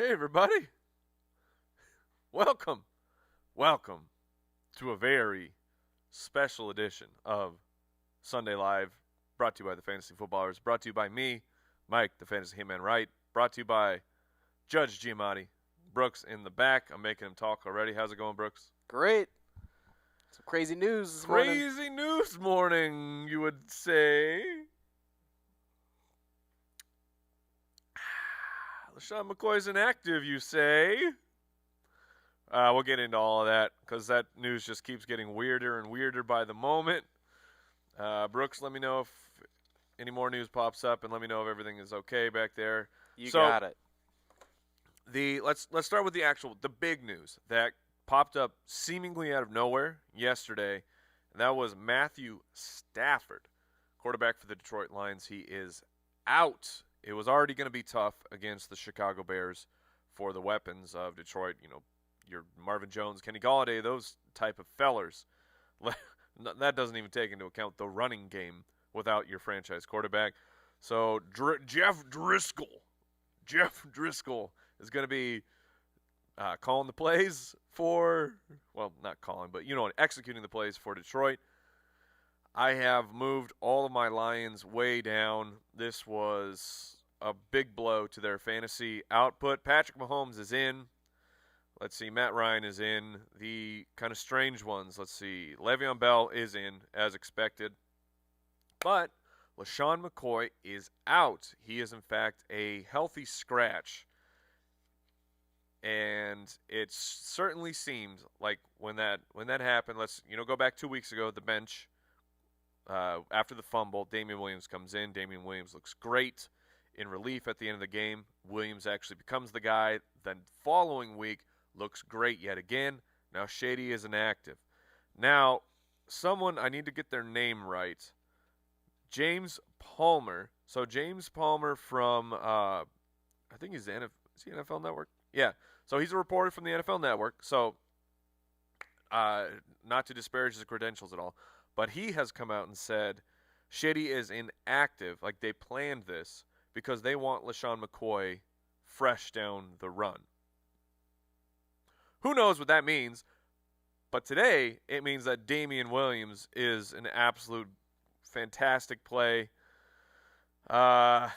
Hey, everybody. Welcome. Welcome to a very special edition of Sunday Live, brought to you by the Fantasy Footballers, brought to you by me, Mike, the Fantasy Hitman Wright, brought to you by Judge Giamatti. Brooks in the back. I'm making him talk already. How's it going, Brooks? Great. Some crazy news this morning. Crazy news morning, you would say. LaShawn McCoy's inactive, you say. We'll get into all of that because that news just keeps getting weirder and weirder by the moment. Brooks, let me know if any more news pops up, and let me know if everything is okay back there. You got it. Let's start with the big news that popped up seemingly out of nowhere yesterday, and that was Matthew Stafford, quarterback for the Detroit Lions. He is out. It was already going to be tough against the Chicago Bears for the weapons of Detroit. You know, your Marvin Jones, Kenny Golladay, those type of fellers. That doesn't even take into account the running game without your franchise quarterback. So Jeff Driscoll is going to be calling the plays for, well, not calling, but executing the plays for Detroit. I have moved all of my Lions way down. This was a big blow to their fantasy output. Patrick Mahomes is in. Let's see, Matt Ryan is in. The kind of strange ones, let's see, Le'Veon Bell is in, as expected. But LaShawn McCoy is out. He is, in fact, a healthy scratch. And it certainly seemed like when that happened, let's go back 2 weeks ago at the bench. After the fumble, Damian Williams comes in. Damian Williams looks great in relief at the end of the game. Williams actually becomes the guy. Then following week, looks great yet again. Now Shady is inactive. Now, I need to get their name right. James Palmer. So James Palmer from, I think he's is he NFL Network? Yeah. So he's a reporter from the NFL Network. So, not to disparage his credentials at all, but he has come out and said Shady is inactive, like they planned this, because they want LaShawn McCoy fresh down the run. Who knows what that means? But today, it means that Damian Williams is an absolute fantastic play. And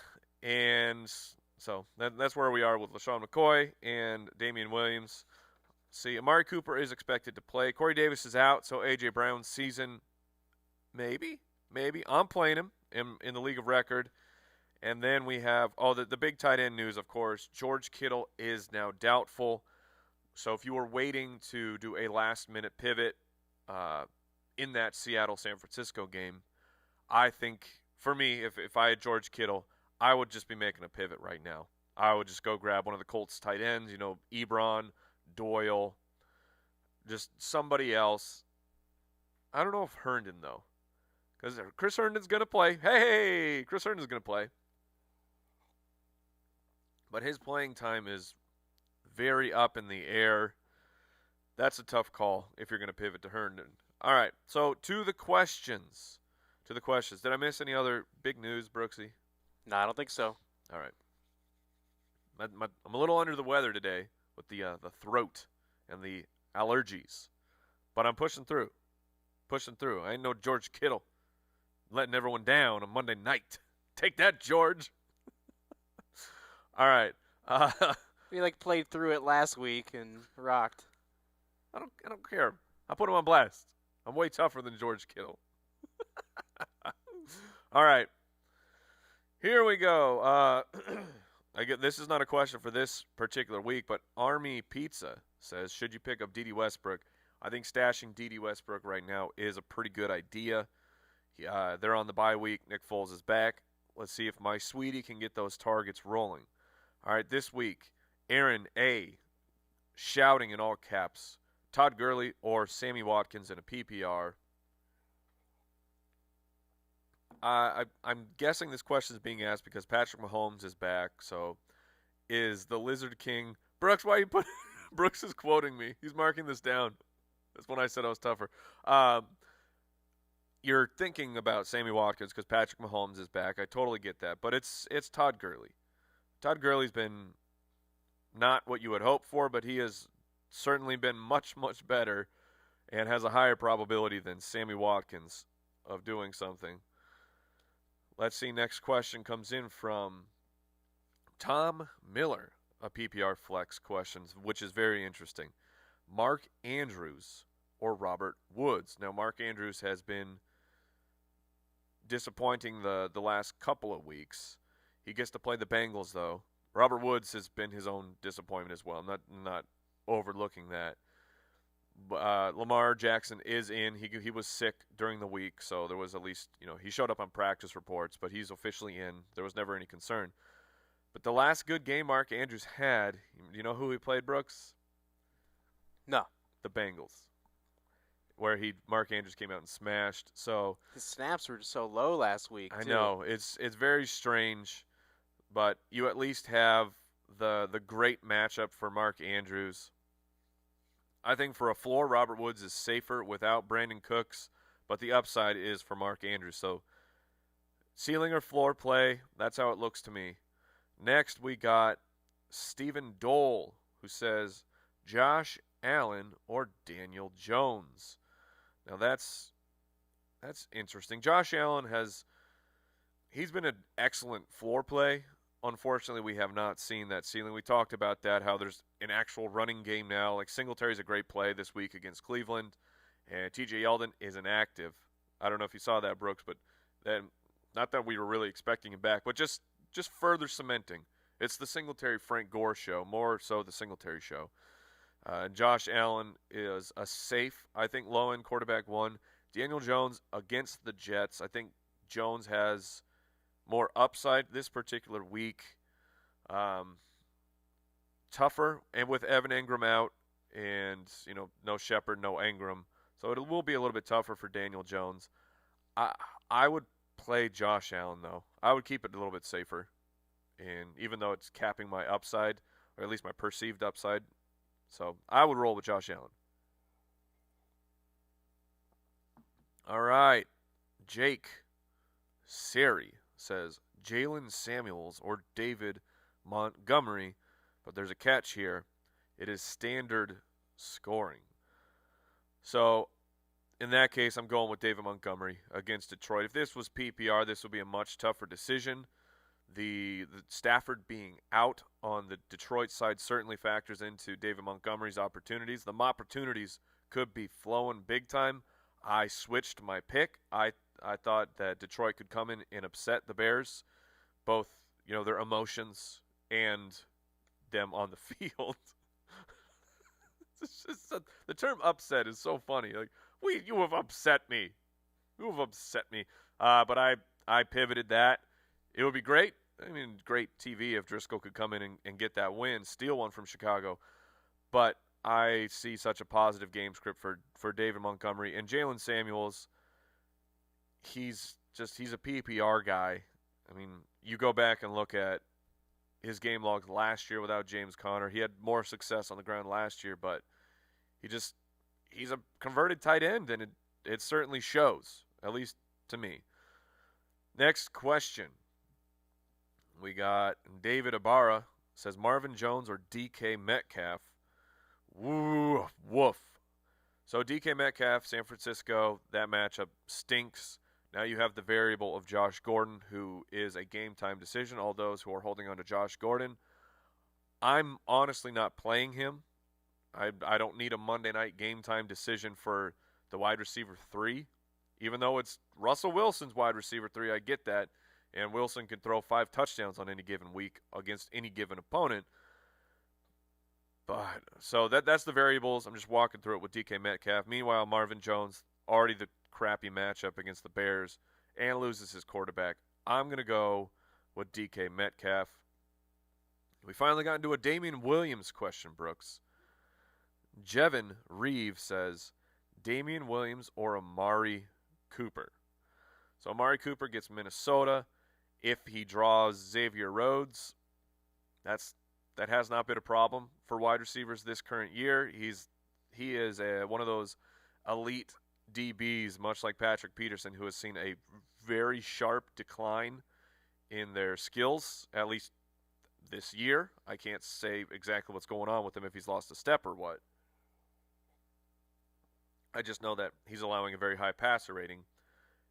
so that's where we are with LaShawn McCoy and Damian Williams. See, Amari Cooper is expected to play. Corey Davis is out, so A.J. Brown's season, maybe. I'm playing him in the league of record. And then we have, the big tight end news, of course. George Kittle is now doubtful. So if you were waiting to do a last-minute pivot in that Seattle-San Francisco game, I think, for me, if I had George Kittle, I would just be making a pivot right now. I would just go grab one of the Colts tight ends, Ebron, Doyle, just somebody else. I don't know if Herndon, though, because Chris Herndon's going to play. Hey, Chris Herndon's going to play. But his playing time is very up in the air. That's a tough call if you're going to pivot to Herndon. All right, so to the questions. Did I miss any other big news, Brooksy? No, I don't think so. All right. I'm a little under the weather today with the throat and the allergies, but I'm pushing through. I ain't no George Kittle letting everyone down on Monday night. Take that, George. All right. We played through it last week and rocked. I don't care. I put him on blast. I'm way tougher than George Kittle. All right. Here we go. This is not a question for this particular week, but Army Pizza says, should you pick up D.D. Westbrook? I think stashing D.D. Westbrook right now is a pretty good idea. They're on the bye week. Nick Foles is back. Let's see if my sweetie can get those targets rolling. All right, this week, Aaron A. shouting in all caps, Todd Gurley or Sammy Watkins in a PPR. I'm guessing this question is being asked because Patrick Mahomes is back. So, is the Lizard King Brooks? Why you put Brooks is quoting me? He's marking this down. That's when I said I was tougher. You're thinking about Sammy Watkins because Patrick Mahomes is back. I totally get that, but it's Todd Gurley. Todd Gurley's been not what you would hope for, but he has certainly been much, much better and has a higher probability than Sammy Watkins of doing something. Let's see. Next question comes in from Tom Miller, a PPR flex question, which is very interesting. Mark Andrews or Robert Woods? Now, Mark Andrews has been disappointing the last couple of weeks. He gets to play the Bengals, though. Robert Woods has been his own disappointment as well. I'm not overlooking that. Lamar Jackson is in. He was sick during the week, so there was at least, he showed up on practice reports, but he's officially in. There was never any concern. But the last good game Mark Andrews had, you know who he played, Brooks? No. The Bengals, where Mark Andrews came out and smashed. So his snaps were so low last week. I know it's very strange, but you at least have the great matchup for Mark Andrews. I think for a floor, Robert Woods is safer without Brandon Cooks, but the upside is for Mark Andrews. So ceiling or floor play, that's how it looks to me. Next, we got Stephen Dole, who says Josh Allen or Daniel Jones. Now that's interesting. Josh Allen he's been an excellent floor play. Unfortunately, we have not seen that ceiling. We talked about that, how there's an actual running game now. Like Singletary's a great play this week against Cleveland, and TJ Yeldon is inactive. I don't know if you saw that, Brooks, but then not that we were really expecting him back, but just further cementing. It's the Singletary Frank Gore show, more so the Singletary show. Josh Allen is a safe, I think, low-end quarterback one. Daniel Jones against the Jets. I think Jones has more upside this particular week. Tougher, and with Evan Engram out, and no Shepard, no Engram, so it will be a little bit tougher for Daniel Jones. I would play Josh Allen though. I would keep it a little bit safer, and even though it's capping my upside, or at least my perceived upside, so I would roll with Josh Allen. All right, Jake Seri says Jalen Samuels or David Montgomery, but there's a catch here. It is standard scoring. So in that case, I'm going with David Montgomery against Detroit. If this was PPR, this would be a much tougher decision. The Stafford being out on the Detroit side certainly factors into David Montgomery's opportunities. The opportunities could be flowing big time. I switched my pick. I thought that Detroit could come in and upset the Bears, both their emotions and them on the field. It's just the term "upset" is so funny. Like, you have upset me. You have upset me. But I pivoted that. It would be great. I mean, great TV if Driscoll could come in and get that win, steal one from Chicago. But I see such a positive game script for David Montgomery and Jalen Samuels. He's a PPR guy. I mean, you go back and look at his game logs last year without James Conner. He had more success on the ground last year, but he's a converted tight end, and it certainly shows, at least to me. Next question. We got David Ibarra says Marvin Jones or DK Metcalf. Woo, woof. So DK Metcalf, San Francisco, that matchup stinks. Now you have the variable of Josh Gordon, who is a game-time decision. All those who are holding on to Josh Gordon, I'm honestly not playing him. I don't need a Monday night game-time decision for the wide receiver 3. Even though it's Russell Wilson's wide receiver 3, I get that. And Wilson can throw 5 touchdowns on any given week against any given opponent. But so that's the variables. I'm just walking through it with DK Metcalf. Meanwhile, Marvin Jones, already the crappy matchup against the Bears, and loses his quarterback. I'm going to go with DK Metcalf. We finally got into a Damian Williams question, Brooks. Jevin Reeve says, Damian Williams or Amari Cooper? So Amari Cooper gets Minnesota. If he draws Xavier Rhodes, that has not been a problem for wide receivers this current year. He is one of those elite DBs, much like Patrick Peterson, who has seen a very sharp decline in their skills. At least this year. I can't say exactly what's going on with him, if he's lost a step or what. I just know that he's allowing a very high passer rating.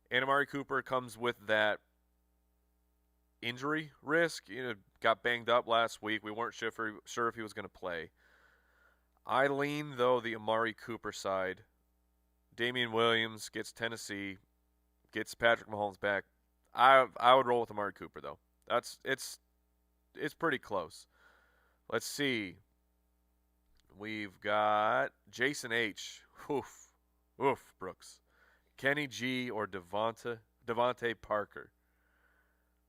And Amari Cooper comes with that injury risk. Got banged up last week. We weren't sure if he was going to play. I lean, though, the Amari Cooper side. Damian Williams gets Tennessee, gets Patrick Mahomes back. I would roll with Amari Cooper, though. It's pretty close. Let's see. We've got Jason H. Oof, Brooks. Kenny G or Devante Parker.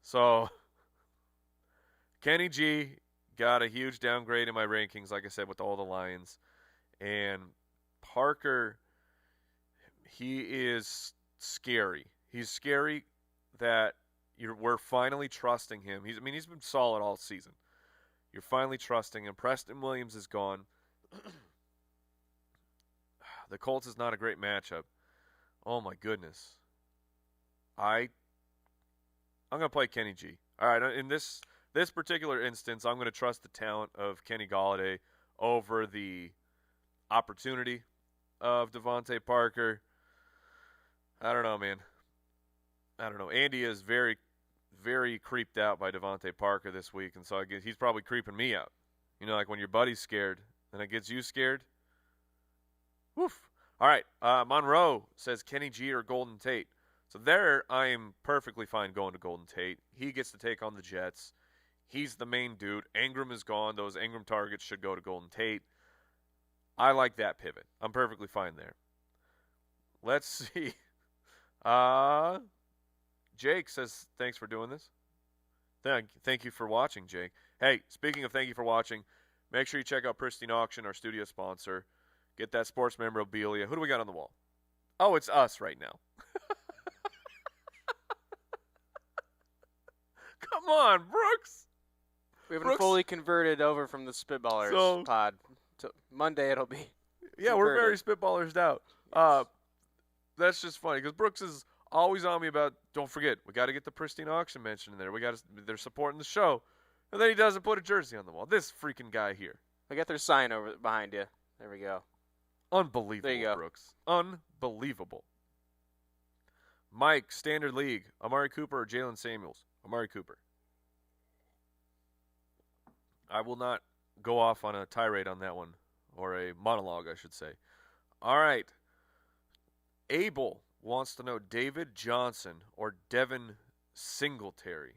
So, Kenny G got a huge downgrade in my rankings, like I said, with all the Lions. And Parker, he is scary. He's scary that we're finally trusting him. He's been solid all season. You're finally trusting him. Preston Williams is gone. The Colts is not a great matchup. Oh my goodness. I'm gonna play Kenny G. All right, in this particular instance, I'm gonna trust the talent of Kenny Golladay over the opportunity of Devante Parker. I don't know, man. I don't know. Andy is very, very creeped out by Devante Parker this week, and so I guess he's probably creeping me out. Like when your buddy's scared, and it gets you scared. Woof. All right. Monroe says Kenny G or Golden Tate. So there, I am perfectly fine going to Golden Tate. He gets to take on the Jets. He's the main dude. Ingram is gone. Those Ingram targets should go to Golden Tate. I like that pivot. I'm perfectly fine there. Let's see. Jake says, thanks for doing this. Thank you for watching, Jake. Hey, speaking of thank you for watching, make sure you check out Pristine Auction, our studio sponsor. Get that sports memorabilia. Who do we got on the wall? Oh, it's us right now. Come on, Brooks. We haven't fully converted over from the Spitballers pod. So Monday it'll be. Yeah, converted. We're very Spitballers out. Yes. That's just funny because Brooks is always on me about, don't forget, we got to get the Pristine Auction mentioned in there. They're supporting the show. And then he doesn't put a jersey on the wall. This freaking guy here. I got their sign over behind you. There we go. Unbelievable, there you go. Brooks. Unbelievable. Mike, Standard League. Amari Cooper or Jalen Samuels? Amari Cooper. I will not go off on a tirade on that one. Or a monologue, I should say. All right. Abel wants to know David Johnson or Devin Singletary.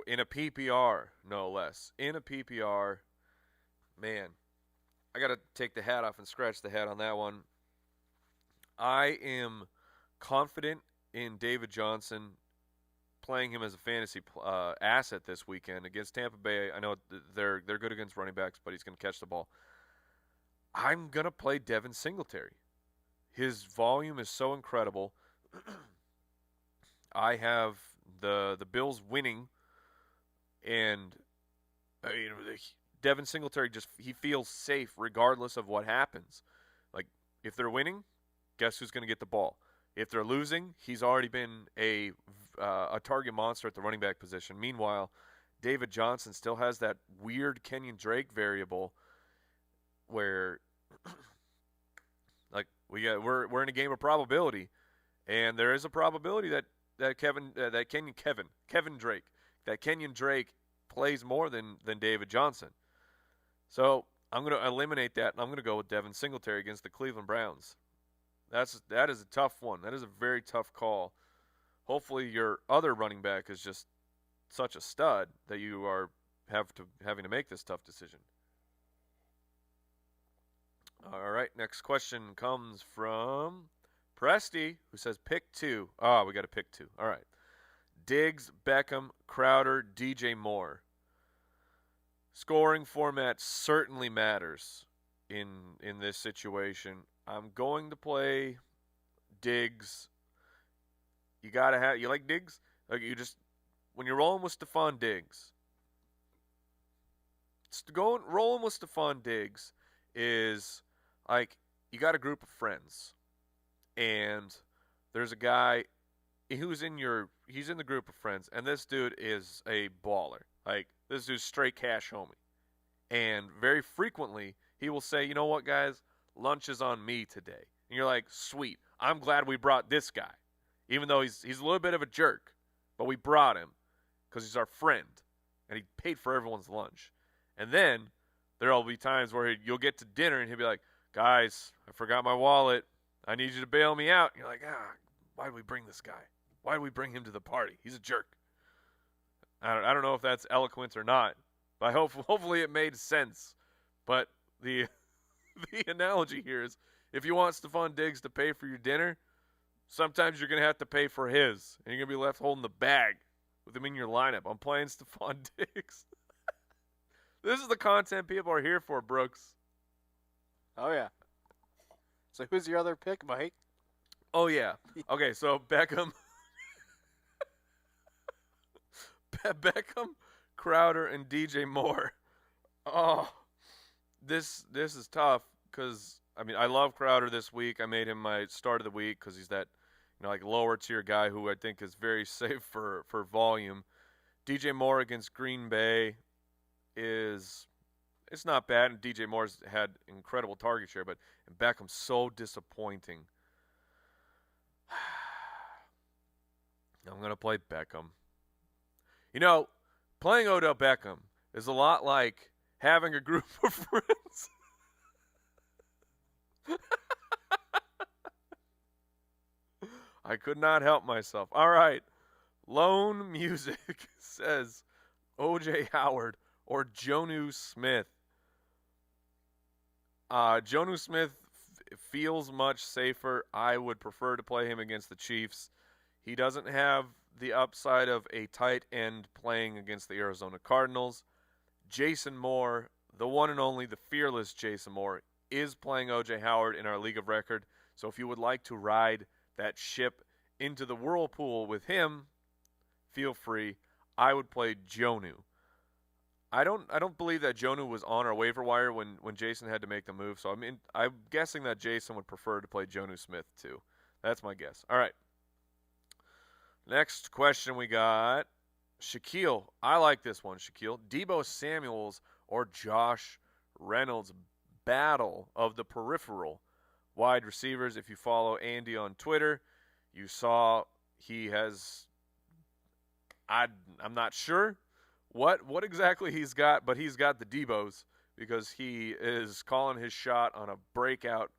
In a PPR, no less. In a PPR, man, I got to take the hat off and scratch the head on that one. I am confident in David Johnson, playing him as a fantasy asset this weekend against Tampa Bay. I know they're good against running backs, but he's going to catch the ball. I'm going to play Devin Singletary. His volume is so incredible. I have the Bills winning, and Devin Singletary he feels safe regardless of what happens. Like, if they're winning, guess who's going to get the ball? If they're losing, he's already been a target monster at the running back position. Meanwhile, David Johnson still has that weird Kenyon Drake variable where like we're in a game of probability, and there is a probability that Kenyon Drake plays more than David Johnson. So I'm going to eliminate that, and I'm going to go with Devin Singletary against the Cleveland Browns. That is a tough one. That is a very tough call. Hopefully your other running back is just such a stud that you are having to make this tough decision. All right, next question comes from Presty, who says pick 2. Oh, we got to pick 2. All right. Diggs, Beckham, Crowder, DJ Moore. Scoring format certainly matters in this situation. I'm going to play Diggs. You like Diggs? Like when you're rolling with Stephon Diggs. Rolling with Stephon Diggs is like you got a group of friends, and there's a guy who's he's in the group of friends, and this dude is a baller. Like, This dude's straight cash homie. And very frequently, he will say, you know what, guys? Lunch is on me today. And you're like, sweet. I'm glad we brought this guy. Even though he's a little bit of a jerk. But we brought him because he's our friend. And he paid for everyone's lunch. And then there will be times where you'll get to dinner and he'll be like, guys, I forgot my wallet. I need you to bail me out. And you're like, why did we bring this guy? Why did we bring him to the party? He's a jerk. I don't know if that's eloquent or not, but hopefully it made sense. But the analogy here is, if you want Stephon Diggs to pay for your dinner, sometimes you're going to have to pay for his, and you're going to be left holding the bag with him in your lineup. I'm playing Stephon Diggs. This is the content people are here for, Brooks. Oh, yeah. So who's your other pick, Mike? Oh, yeah. Okay, so Beckham. Beckham, Crowder, and DJ Moore. Oh, this is tough because, I mean, I love Crowder this week. I made him my start of the week because he's that, like lower tier guy who I think is very safe for volume. DJ Moore against Green Bay it's not bad, and DJ Moore's had incredible target share, but Beckham's so disappointing. I'm going to play Beckham. Playing Odell Beckham is a lot like having a group of friends. I could not help myself. All right. Lone Music says O.J. Howard or Jonnu Smith. Jonnu Smith feels much safer. I would prefer to play him against the Chiefs. He doesn't have the upside of a tight end playing against the Arizona Cardinals. Jason Moore, the one and only, the fearless Jason Moore, is playing O.J. Howard in our League of Record. So if you would like to ride that ship into the whirlpool with him, feel free. I would play Jonnu. I don't believe that Jonnu was on our waiver wire when Jason had to make the move. So I'm guessing that Jason would prefer to play Jonnu Smith too. That's my guess. All right. Next question we got. Shaquille. I like this one, Shaquille. Deebo Samuels or Josh Reynolds. Battle of the peripheral wide receivers. If you follow Andy on Twitter, you saw he has, I'm not sure what exactly he's got, but he's got the Deebos because he is calling his shot on a breakout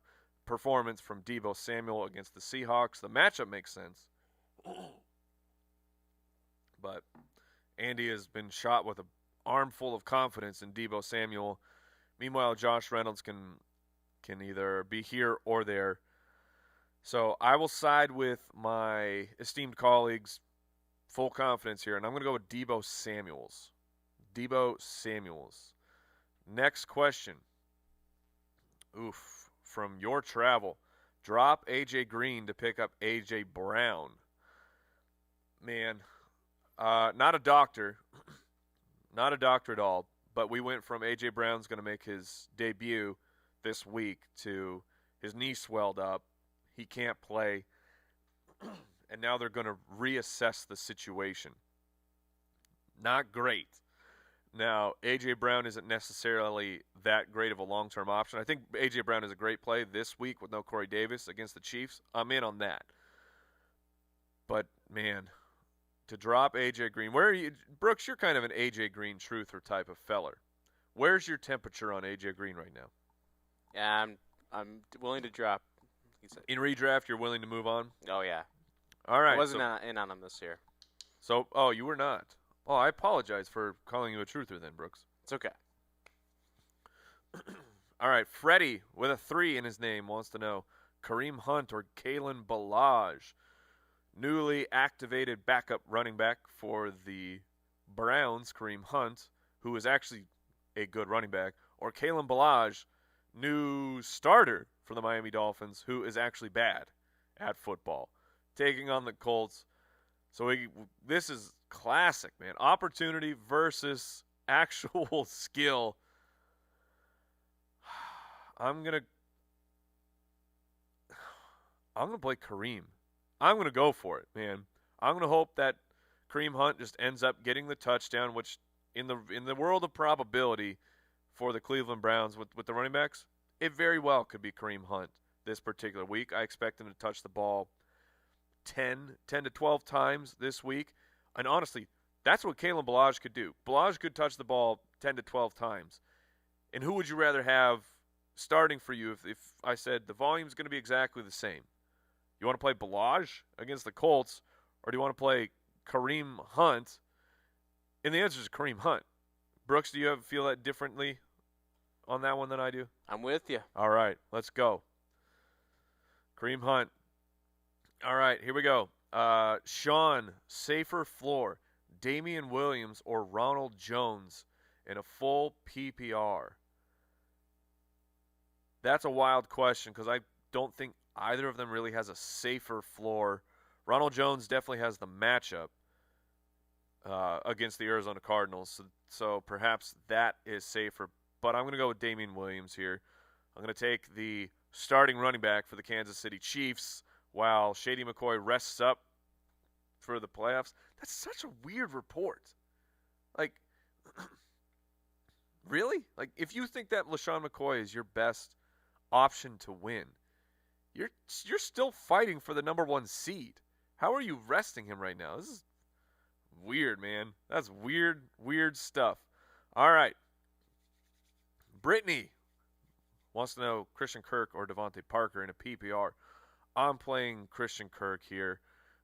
performance from Deebo Samuel against the Seahawks. The matchup makes sense. But Andy has been shot with an armful of confidence in Deebo Samuel. Meanwhile, Josh Reynolds can either be here or there. So I will side with my esteemed colleagues' full confidence here, and I'm going to go with Deebo Samuels. Deebo Samuels. Next question. From your travel. Drop A.J. Green to pick up A.J. Brown. Man, not a doctor. Not a doctor at all. But we went from A.J. Brown's going to make his debut this week to his knee swelled up. He can't play. And now they're going to reassess the situation. Not great. Now, A.J. Brown isn't necessarily that great of a long-term option. I think A.J. Brown is a great play this week with no Corey Davis against the Chiefs. I'm in on that. But, man, to drop A.J. Green. Where are you? Brooks, you're kind of an A.J. Green truther type of feller. Where's your temperature on A.J. Green right now? Yeah, I'm willing to drop. In redraft, you're willing to move on? Oh, yeah. All right. I wasn't in on him this year. So, you were not. Oh, I apologize for calling you a truther then, Brooks. It's okay. All right, Freddie with a 3 in his name wants to know, Kareem Hunt or Kalen Ballage, newly activated backup running back for the Browns, Kareem Hunt, who is actually a good running back, or Kalen Ballage, new starter for the Miami Dolphins, who is actually bad at football, taking on the Colts. So this is classic, man. Opportunity versus actual skill. I'm gonna play Kareem. I'm gonna go for it, man. I'm gonna hope that Kareem Hunt just ends up getting the touchdown, which in the world of probability for the Cleveland Browns with the running backs, it very well could be Kareem Hunt this particular week. I expect him to touch the ball 10 to 12 times this week. And honestly, that's what Kalen Ballage could do. Ballage could touch the ball 10 to 12 times. And who would you rather have starting for you if I said the volume is going to be exactly the same? You want to play Ballage against the Colts, or do you want to play Kareem Hunt? And the answer is Kareem Hunt. Brooks, do you feel that differently on that one than I do? I'm with you. All right, let's go. Kareem Hunt. All right, here we go. Sean, safer floor, Damian Williams or Ronald Jones in a full PPR? That's a wild question because I don't think either of them really has a safer floor. Ronald Jones definitely has the matchup against the Arizona Cardinals, so perhaps that is safer. But I'm going to go with Damian Williams here. I'm going to take the starting running back for the Kansas City Chiefs while Shady McCoy rests up for the playoffs. That's such a weird report. Like, really? Like, if you think that LaShawn McCoy is your best option to win, you're still fighting for the number 1 seed. How are you resting him right now? This is weird, man. That's weird stuff. All right. Brittany wants to know Christian Kirk or Devante Parker in a PPR. I'm playing Christian Kirk here.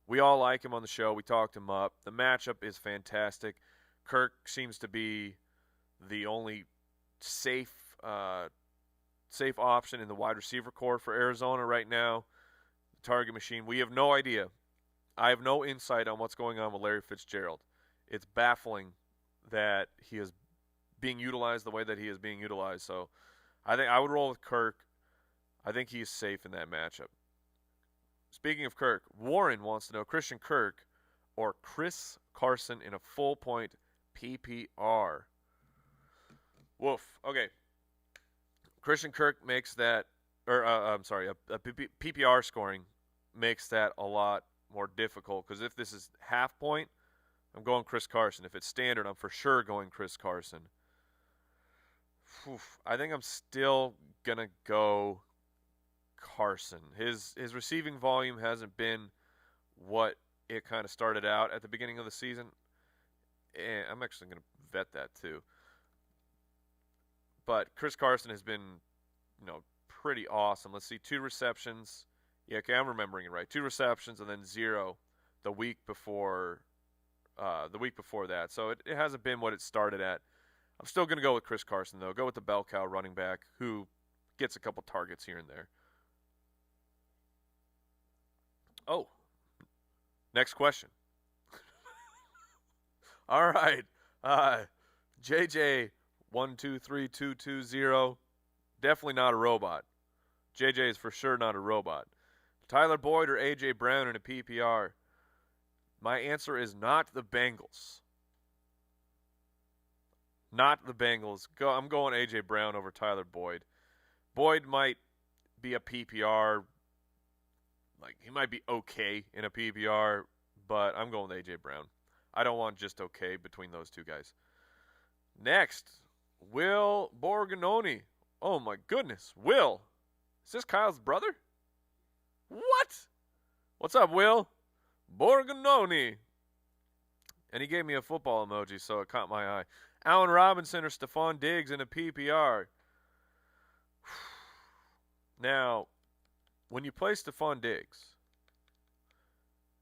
We all like him on the show. We talked him up. The matchup is fantastic. Kirk seems to be the only safe option in the wide receiver core for Arizona right now. The target machine. We have no idea. I have no insight on what's going on with Larry Fitzgerald. It's baffling that he is being utilized the way that he is being utilized. So I think I would roll with Kirk. I think he is safe in that matchup. Speaking of Kirk, Warren wants to know Christian Kirk or Chris Carson in a full point PPR. Woof. Okay. Christian Kirk makes that, a PPR scoring makes that a lot more difficult because if this is half point, I'm going Chris Carson. If it's standard, I'm for sure going Chris Carson. I think I'm still going to go Carson. His receiving volume hasn't been what it kind of started out at the beginning of the season. And I'm actually going to vet that too. But Chris Carson has been, pretty awesome. Let's see, 2 receptions. Yeah, okay, I'm remembering it right. 2 receptions and then 0 the week before that. So it hasn't been what it started at. I'm still going to go with Chris Carson, though. Go with the bell cow running back who gets a couple targets here and there. Oh, next question. All right. JJ123220, definitely not a robot. JJ is for sure not a robot. Tyler Boyd or A.J. Brown in a PPR? My answer is not the Bengals. Not the Bengals. I'm going A.J. Brown over Tyler Boyd. Boyd might be a PPR. Like, he might be okay in a PPR, but I'm going with A.J. Brown. I don't want just okay between those two guys. Next, Will Borgononi. Oh, my goodness. Will. Is this Kyle's brother? What? What's up, Will? Borgononi. And he gave me a football emoji, so it caught my eye. Allen Robinson or Stephon Diggs in a PPR. Now, when you play Stephon Diggs,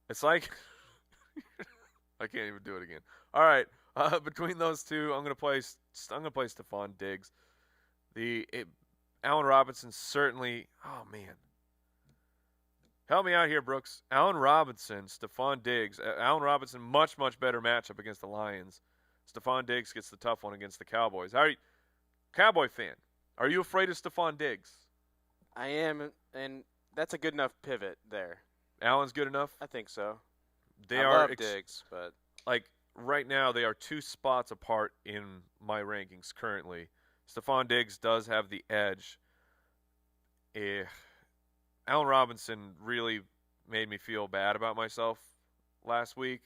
it's like I can't even do it again. All right, between those two, I'm gonna play Stephon Diggs. Allen Robinson certainly. Oh man, help me out here, Brooks. Allen Robinson, Stephon Diggs. Allen Robinson, much better matchup against the Lions. Stephon Diggs gets the tough one against the Cowboys. How are you, Cowboy fan? Are you afraid of Stephon Diggs? I am, and that's a good enough pivot there. Allen's good enough? I think so. I love Diggs, but like right now they are 2 spots apart in my rankings currently. Stephon Diggs does have the edge. Allen Robinson really made me feel bad about myself last week.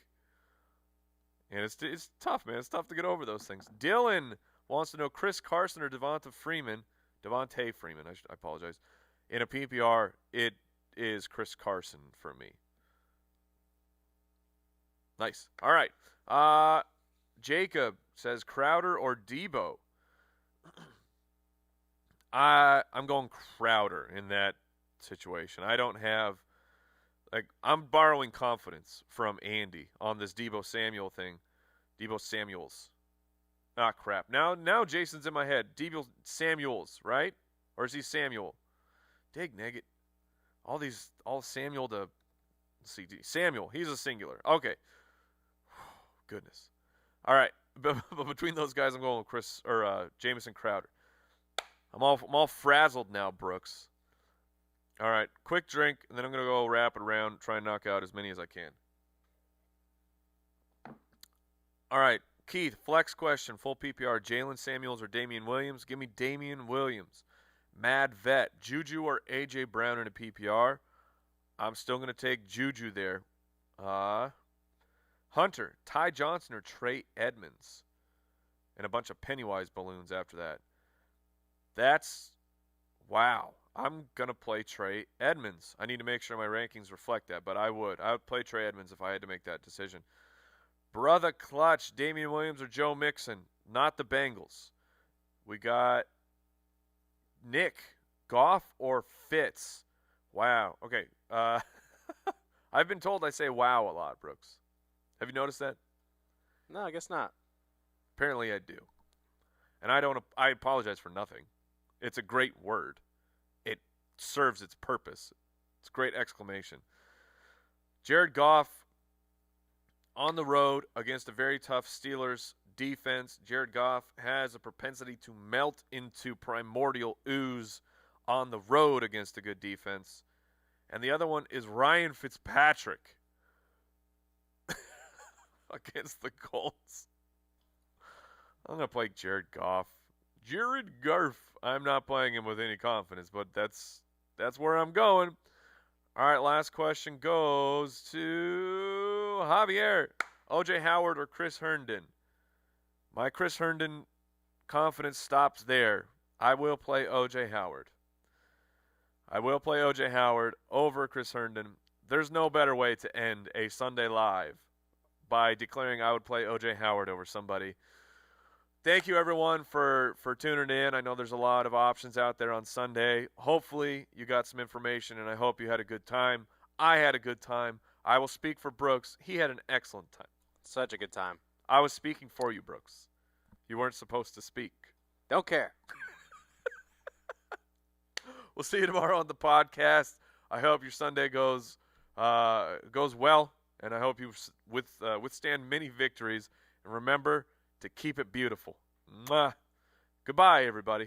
And it's tough, man. It's tough to get over those things. Dylan wants to know Chris Carson or Devante Freeman. I apologize. In a PPR, it is Chris Carson for me. Nice. All right. Jacob says Crowder or Debo. I'm going Crowder in that situation. I don't have I'm borrowing confidence from Andy on this Debo Samuel thing. Debo Samuels. Ah, crap. Now Jason's in my head. Debo Samuels, right? Or is he Samuel? Dig nugget. All Samuel to see. Samuel. He's a singular. Okay. Goodness. All right. But between those guys, I'm going with Chris or Jamison Crowder. I'm all frazzled now, Brooks. All right, quick drink, and then I'm going to go wrap it around, try and knock out as many as I can. All right, Keith, flex question, full PPR, Jalen Samuels or Damian Williams? Give me Damian Williams. Mad Vet, Juju or A.J. Brown in a PPR? I'm still going to take Juju there. Hunter, Ty Johnson or Trey Edmonds? And a bunch of Pennywise balloons after that. Wow. I'm going to play Trey Edmonds. I need to make sure my rankings reflect that, but I would play Trey Edmonds if I had to make that decision. Brother Clutch, Damian Williams or Joe Mixon? Not the Bengals. We got Nick, Goff or Fitz? Wow. Okay. I've been told I say wow a lot, Brooks. Have you noticed that? No, I guess not. Apparently I do. And I apologize for nothing. It's a great word. It serves its purpose. It's a great exclamation. Jared Goff on the road against a very tough Steelers defense. Jared Goff has a propensity to melt into primordial ooze on the road against a good defense. And the other one is Ryan Fitzpatrick against the Colts. I'm going to play Jared Goff. Jared Goff. I'm not playing him with any confidence, but that's where I'm going. All right, last question goes to Javier. O.J. Howard or Chris Herndon? My Chris Herndon confidence stops there. I will play O.J. Howard. I will play O.J. Howard over Chris Herndon. There's no better way to end a Sunday Live by declaring I would play O.J. Howard over somebody. Thank you, everyone, for tuning in. I know there's a lot of options out there on Sunday. Hopefully, you got some information, and I hope you had a good time. I had a good time. I will speak for Brooks. He had an excellent time. Such a good time. I was speaking for you, Brooks. You weren't supposed to speak. Don't care. We'll see you tomorrow on the podcast. I hope your Sunday goes well, and I hope you withstand many victories. And remember to keep it beautiful. Mwah. Goodbye, everybody.